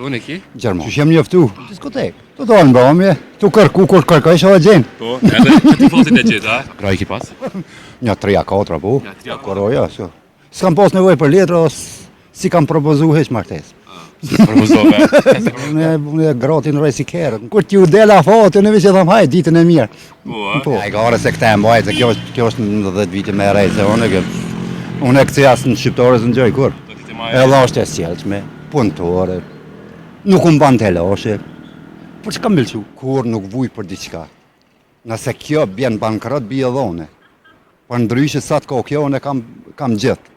Unë e ki? Gjermani. Që shem njoftu? Diskotek. Të dalë mbrëmje, të kërku kur kërkaj shoha gjenë. Po, edhe që ti fotit e gjitha, gra i ki pas? Një 3-4, po. Një 3-4. Koroja, so. S'kam pas nevoj për letra, si kam propozu heq martes. Propozove. Unë e gratin rej si kërë. Kur t'ju dela fatë, në që tham haj, ditën e mirë. Po, A i gare se këta e mbajt, se kjo është në 10 vite me rej, se unë e këci asë në shqiptarës në gjoj, kur. E lasht e sjelqme, punëtore, nuk unë ban të lashe. Por që kam bëlqu? Kur nuk vuj për diqka. Nëse kjo bjen bankrot, bje dhone. Por ndryshe sa të ko kjo, unë kam gjithë.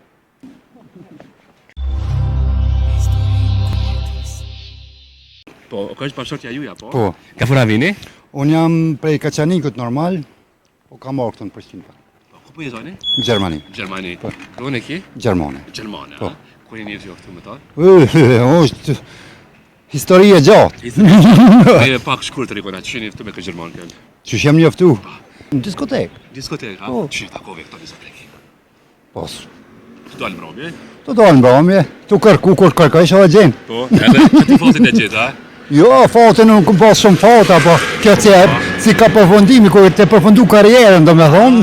Po, ka është bashkërtja juja, po? Po. Ka funa vini? Unë jam prej Kaçanikut normal, po kam marrë këtu në Prishtinë. Ku po jetoni? Në Gjermani. Gjermani. Po. Unë e ki? Gjermane. Gjermane, Po. a? Kur e njëtë jo këtu me ta? është histori e gjatë. Ne pak shkurt të rikona, që sheni këtu me këtë Gjerman këllë? Që shem njoftu? Në diskotek. Diskotek, a? Po. Që takove këto diskotek? Pos. Të dalë mbromje? Të dalë mbrëmje, të kërku kur kërkaj shoha gjenë. Po, edhe që ti fotit e gjitha, Jo, fatën unë këm pas shumë fata, po kjo si ka përfundimi, kur të përfundu karrierën, do me thonë.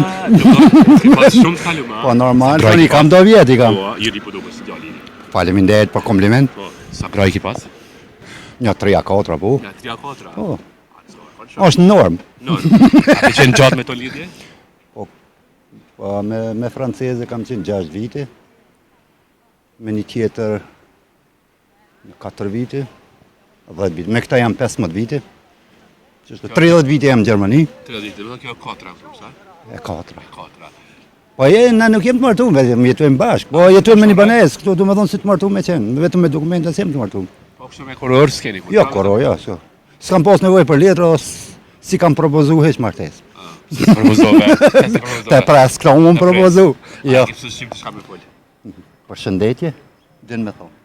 Ki pas shumë të kalu, ma? Po normal, po i kam 2 vjet i kam. Po, jeri po duke si djali. Faleminderit për kompliment. Po, sa gra i ki pas? Një 3-4, po. Ja, 3-4. Po, është normë. A ke qenë gjatë me to lidhje? Po, me franceze kam qenë 6 vite, me një tjetër 4 vite, 10 vite. Me këta jam 15 vite, 30 vite jam në Gjermani. 30 vite, do kjo 4, sa? E 4. 4. Po na nuk jem të martu, vetëm jetojmë bashkë. Po jetojmë me një banesë, këtu du me thonë si të martu me qenë, vetëm me dokumenta si jem të martu. Po kështu me koror s'keni ku? Jo, koroja, so. S'kam pas nevoj për letra, si kam propozu heq martes. Propozove. Te pres, këta unë propozu. Jo. Jo. A kipsu shqip të shka me folë? Përshëndetje, din me thonë.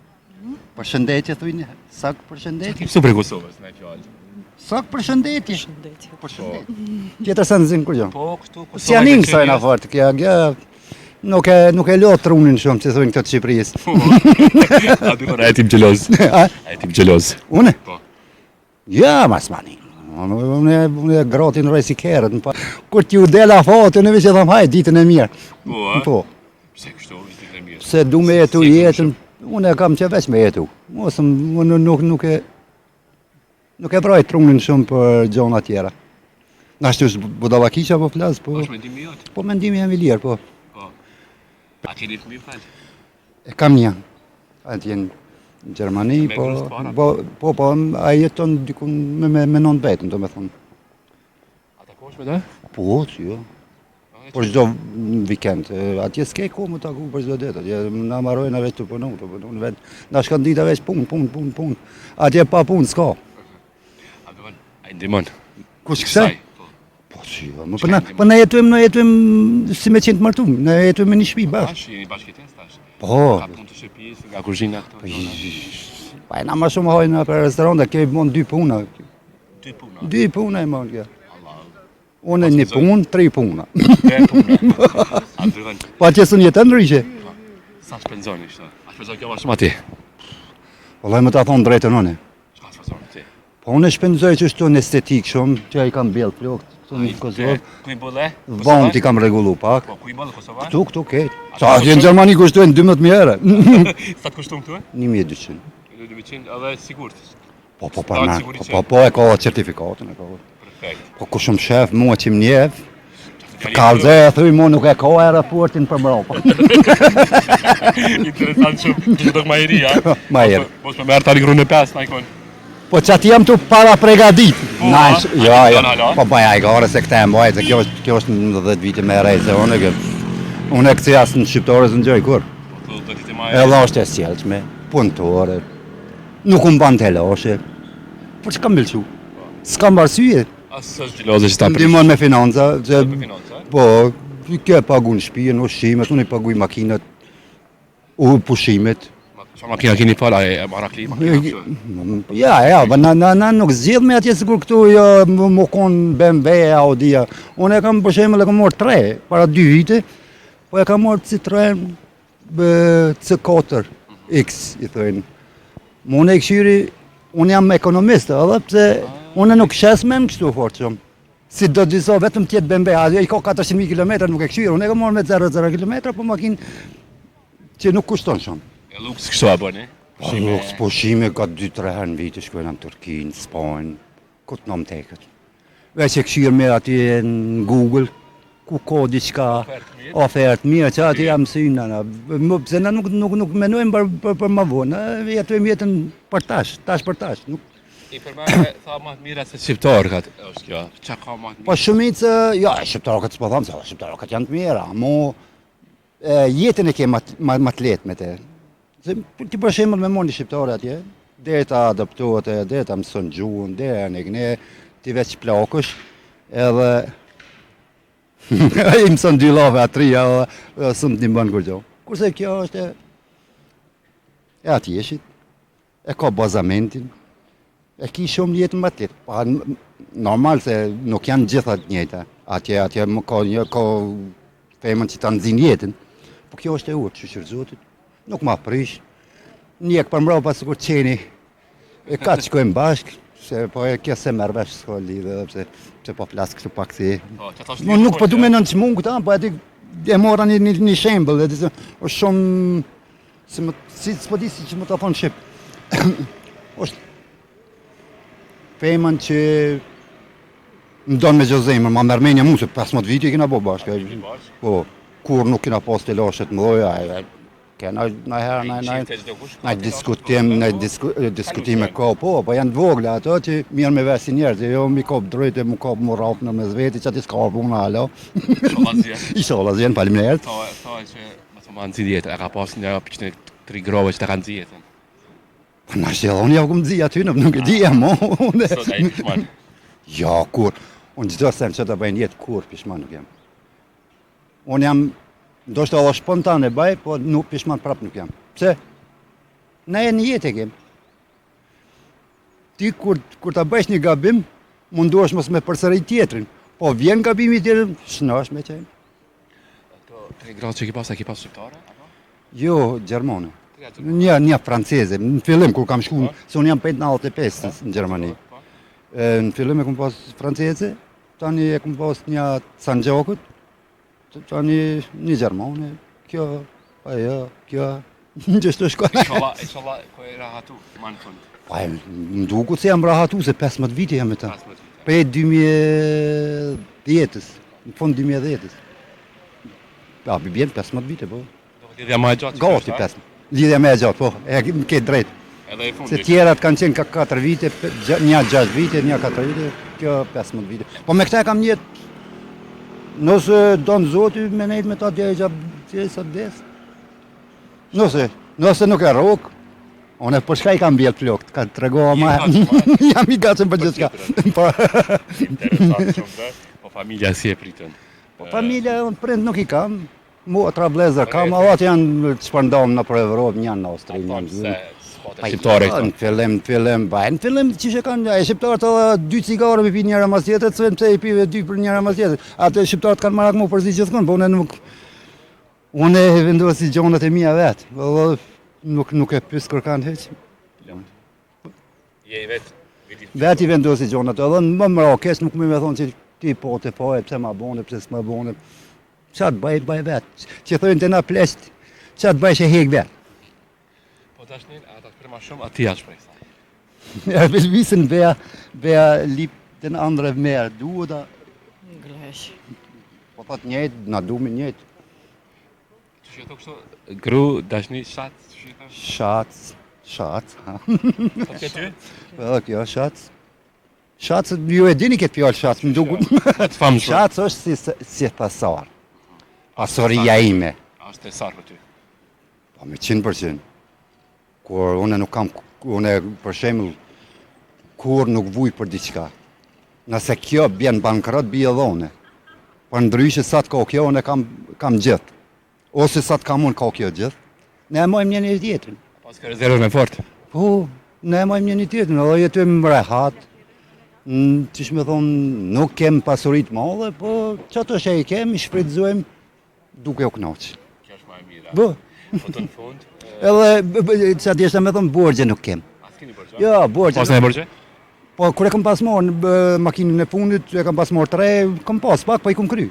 Përshëndetje, thujnë, sak përshëndetje. Kipsu për Kosovës, në fjallë. Sak përshëndetje. Përshëndetje. Tjetër se në zinë kur jo. Po, këtu Kosovë. Si janin kësaj në fartë, kja nuk e lo trunin shumë, që thujnë këtë të Shqipërisë. A dy kona e tim gjeloz. A e tim gjeloz. Une? Po. Ja, mas mani. Unë e gratin rej si kerët. Kur t'ju dela fatë, në që tham haj, ditën e mirë. Po, a? Po. Pse kështu, ditën e mirë? Se du me jetu jetën, unë e kam që veç me jetu. Unë nuk e braj trunin shumë për gjona tjera. Nashtu është budallakisha po flasë, po... është mendimi jotë? Po mendimi jam i lirë, po. Po. A keni fëmijë falë? E kam një. Atje në Gjermani, Me grus para? po, a jeton dikun me non betën, do me thonë. A takosh me ta? Po, që jo. Por çdo vikend, atje s'ke ku më taku për çdo ditë, atje na marrojnë veç të punu vetë. Na shkon dita veç punë. Atje pa punë s'ka. A do vën, a i ndimon? Kush kësaj? Po si, po na jetojmë si me qenë të martuar, na jetojmë në një shtëpi bashkë. Tash, jeni bashkëtes tash? Po. Ka punë të shtëpisë, nga kuzhina këto? Pa na më shumë hajnë për restorante, kemi bën 2 puna. 2 puna? 2 puna e mund kjo. Unë një punë, 3 puna. 3 puna? A do vën? Po atje së jetë ndryshe. Sa shpenzoni kështu? A shpenzon kjo ma shumë ati? Vallai më ta thonë drejtën unë. Çka shpenzon ti? Po unë shpenzoj që është në estetik shumë, që ai kam bjell flokët, këtu në Kosovë. Ku i bolle? Vënd i kam rregullu pak. Po, ku i bolle Kosova? Këtu ke. Sa atje në Gjermani kushtojnë 12.000 euro. Sa të kushton këtu? 1200. 200 edhe sigurt. Po, e ka certifikatën e ka. Perfekt. Po ku shumë shef, mua që më njef, kalze e thuj mu nuk e ka e raportin për mrapa. Interesant shumë, të dok ma i ri, a? Ma i ri. Mos me merë tani grunë e 5, na ikon. Po që ati jam të para pregadit. Ja. Po baja i gare se këta e mbajt, se kjo është në 10 vite me rej, se unë e këci asë në shqiptarës në gjoj, kur? E lasht e sjelqme, punëtore, nuk unë ban të lashe. Po që kam bëlqu? S'kam arsye. Asë është gjiloze që ta prish. Ndimon me financa. Me financa? Po, ke pagu në shtëpinë, ushqimet, unë i paguj makinat, pushimet. Qa makina keni fal, a e marakli makina? Ja, na nuk zgjidh me atje sikur këtu më konë BMW, Audia. Unë e kam për shembull e kam marrë 3 para 2 vite, po e kam marrë Citroen C4 X, i thënë. Më unë e këshyri Unë jam ekonomist, edhe pse unë nuk shes me në kështu fort shumë. Si do disa vetëm tjetë Bembe, ajo i ka 400.000 km nuk e këshyrë, unë e ka marrë me 0,0 km, po makinë që nuk kushton shumë. E luks kështu a bëni? Pushime ka 2-3 herë në vite, shkojnë në Turkinë, Spanjë, ku të nëmë teket. Veç e këshyrë me aty në Google, ku ka diçka ofertë mirë, që aty jam synë, pse na nuk menojmë për ma vonë, jetojmë jetën për tash për tash. I për me tha ma të mira se shqiptarët është kjo, që ka ma të mira? Po shumicë, ja, shqiptarët s'po thamë, se shqiptarët janë të mira, mo jetën e ke ma të letë me te. Ti për shembull me moni shqiptarë atje, deri ta adaptohet, deri ta mëson gjuhën, deri në gëne, ti veç plakësh, edhe i mëson 2 lave a 3, edhe s'm të ndihmon kurrë. Kurse kjo është e atjeshit, e ka bazamentin, e ki shumë jetën më të letë. Normal se nuk janë gjitha të njëjta, atje më ka femën që ta nxin jetën, po kjo është e urtë, shqyr zotit. Nuk ma prish, njek për mbrapa së kur qeni, e ka të shkojmë bashkë, se po e kjo se merë vesh s'ka lidhe, pse po flasë kështu pak si. Nuk po du me nënë që mund këta, po e mora një shembol, është shumë, si s'po di si që më të thonë shqip, është femën që më donë me gjozemër, ma mërmenja mu, se 15 viti kina bo bashkë, po, kur nuk kina pas të lashet më doja, kena në diskutime ka, po janë të vogla ato që mirë me vesi njerëz, jo mi kop drejtë, mu kop mu rafë në me zveti, që ati s'ka puna alo. Ishallah zjen, faleminderit. Tha që më thëmë anë zi djetë, e ka pas një pëqnë 3 grove që të kanë zi jetën. Pa në shqela, unë javë këmë zi aty, nuk e dhja mo. Sot a i pishman? Ja, kur. Unë gjithë sem që të bëjnë jetë kur pishman nuk jam. Unë jam do shtë edhe spontane baj, po nuk pishman prap nuk jam. Pse? Ne e një jetë e kem. Ti kur ta bëjsh një gabim, mundohesh mos me përsërit tjetrin. Po vjen gabimi tjetër, shnash me qenë. Ato 3 gratë që ki pas shqiptare? Jo, gjermane. Një franceze. Në fillim kur kam shku, se unë jam 95 në Gjermani. Në fillim e kum pas franceze, tani e kum pas një Sanxhakut, tani një gjermane, kjo, ajo, kjo, gjështu shkone. Ishallah, ko e rahatu, ma në fund? Pa, më duku se jam rahatu, se 15 viti jam e ta. Pe 2010-ës, në fund 2010-ës. Ja, bjen 15 vite, po. Lidhja ma e gjatë? Gati 15. Lidhja me e gjatë, po, e ke drejt. Edhe i fundi? Se tjerat kanë qenë ka 4 vite, një 6 vite, një 4 vite, kjo 15 vite. Po me këta kam jetë, nëse donë zoti me nejtë me ta djejgja sa des. Nëse nuk e rogë, unë për shka i kam bjellë flokët, ka të regoha ma... Jam i gacën për gjithka. Interesant shumë dhe, po familja si e pritën? Po familja, unë prind nuk i kam, motra vlezër kam, avat janë të shpërndam në për Evropë, njën në Austri, njën në shqiptare në fillim që që kanë, shqiptarët edhe 2 cigare me pi njëra mas tjetët, se pëse i pive 2 për njëra mas tjetët. Atë shqiptarët kanë marak mu përzi gjithkon, po unë e vendosi gjonët e mija vetë, nuk e pysë kërkan heq. Je i vetë? Vetë i vendosi gjonët, edhe në më mrakes nuk me thonë që ti po të poje, pëse ma bone, pëse s'ma bone. Qatë bëj vetë, që thojnë të na plesht, qatë bëj që hek vetë. Po të ashtë ata shprej ma shumë, ati ashtë shprej sa? Ja, visën veja lip të në andre merë, duhet da... Nglesh. Po thot njëjtë, na du me njëjtë. Që që të kështu, gru, dashni, shatë, që që Shatë, ha. Po këtë ty? Edhe kjo, shatë. Shatë, ju e dini këtë fjallë shatë, më duku... Të famë shumë. Shatë është si pasar. Pasoria ime. Ashtë e sarë për ty? Po me 100%. Kur une nuk kam, une për shembull, kur nuk vuj për diçka. Nëse kjo bjen bankrot, bie edhe une. Për ndryshe sa të ka kjo, une kam gjithë. Ose sa të kam unë ka kjo gjithë. Ne e mojmë një tjetrin. Pas ka rezervën e fort? Po, ne e mojmë një tjetrin, edhe jetojmë rehat. Qish me thonë, nuk kem pasurit madhe, po qëto që i kem, i shfrytëzojmë duke u knaqë. Kjo është ma e mira. Po. Po të në fund? Edhe, që ati është me thonë, borgje nuk kem. s'keni bërë. Jo, borxhe. Pas në e bërë? Po kur e kam pas marrë në makinën e punit, e kam pas marrë 3, kam pas pak, po i kam kry.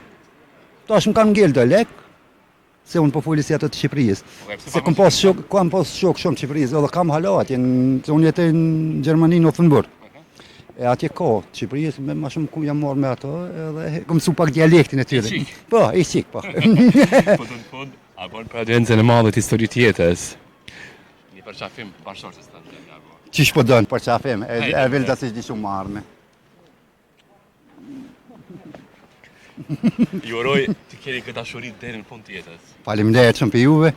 Tash më kanë ngel do lek, se unë po foli si ato të Shqipërisë. Se kam pas shok shumë të Shqipërisë, edhe kam hala atje, se unë jetoj në Gjermani në Offenburg. E atje ka të Shqipërisë, më shumë ku jam marrë me ato, edhe kam mësu pak dialektin e tyre. Po, i qik, po. Po të në fund, a bërë për audiencën e madhe të histori të jetës. Një përqafim bashkërë që s'ta në gjemi ago. Qish po dënë përqafim, e vel da si shdi shumë marrë. Ju uroj të keni këtë dashurit deri në fund të jetës. Faleminderit shumë për juve.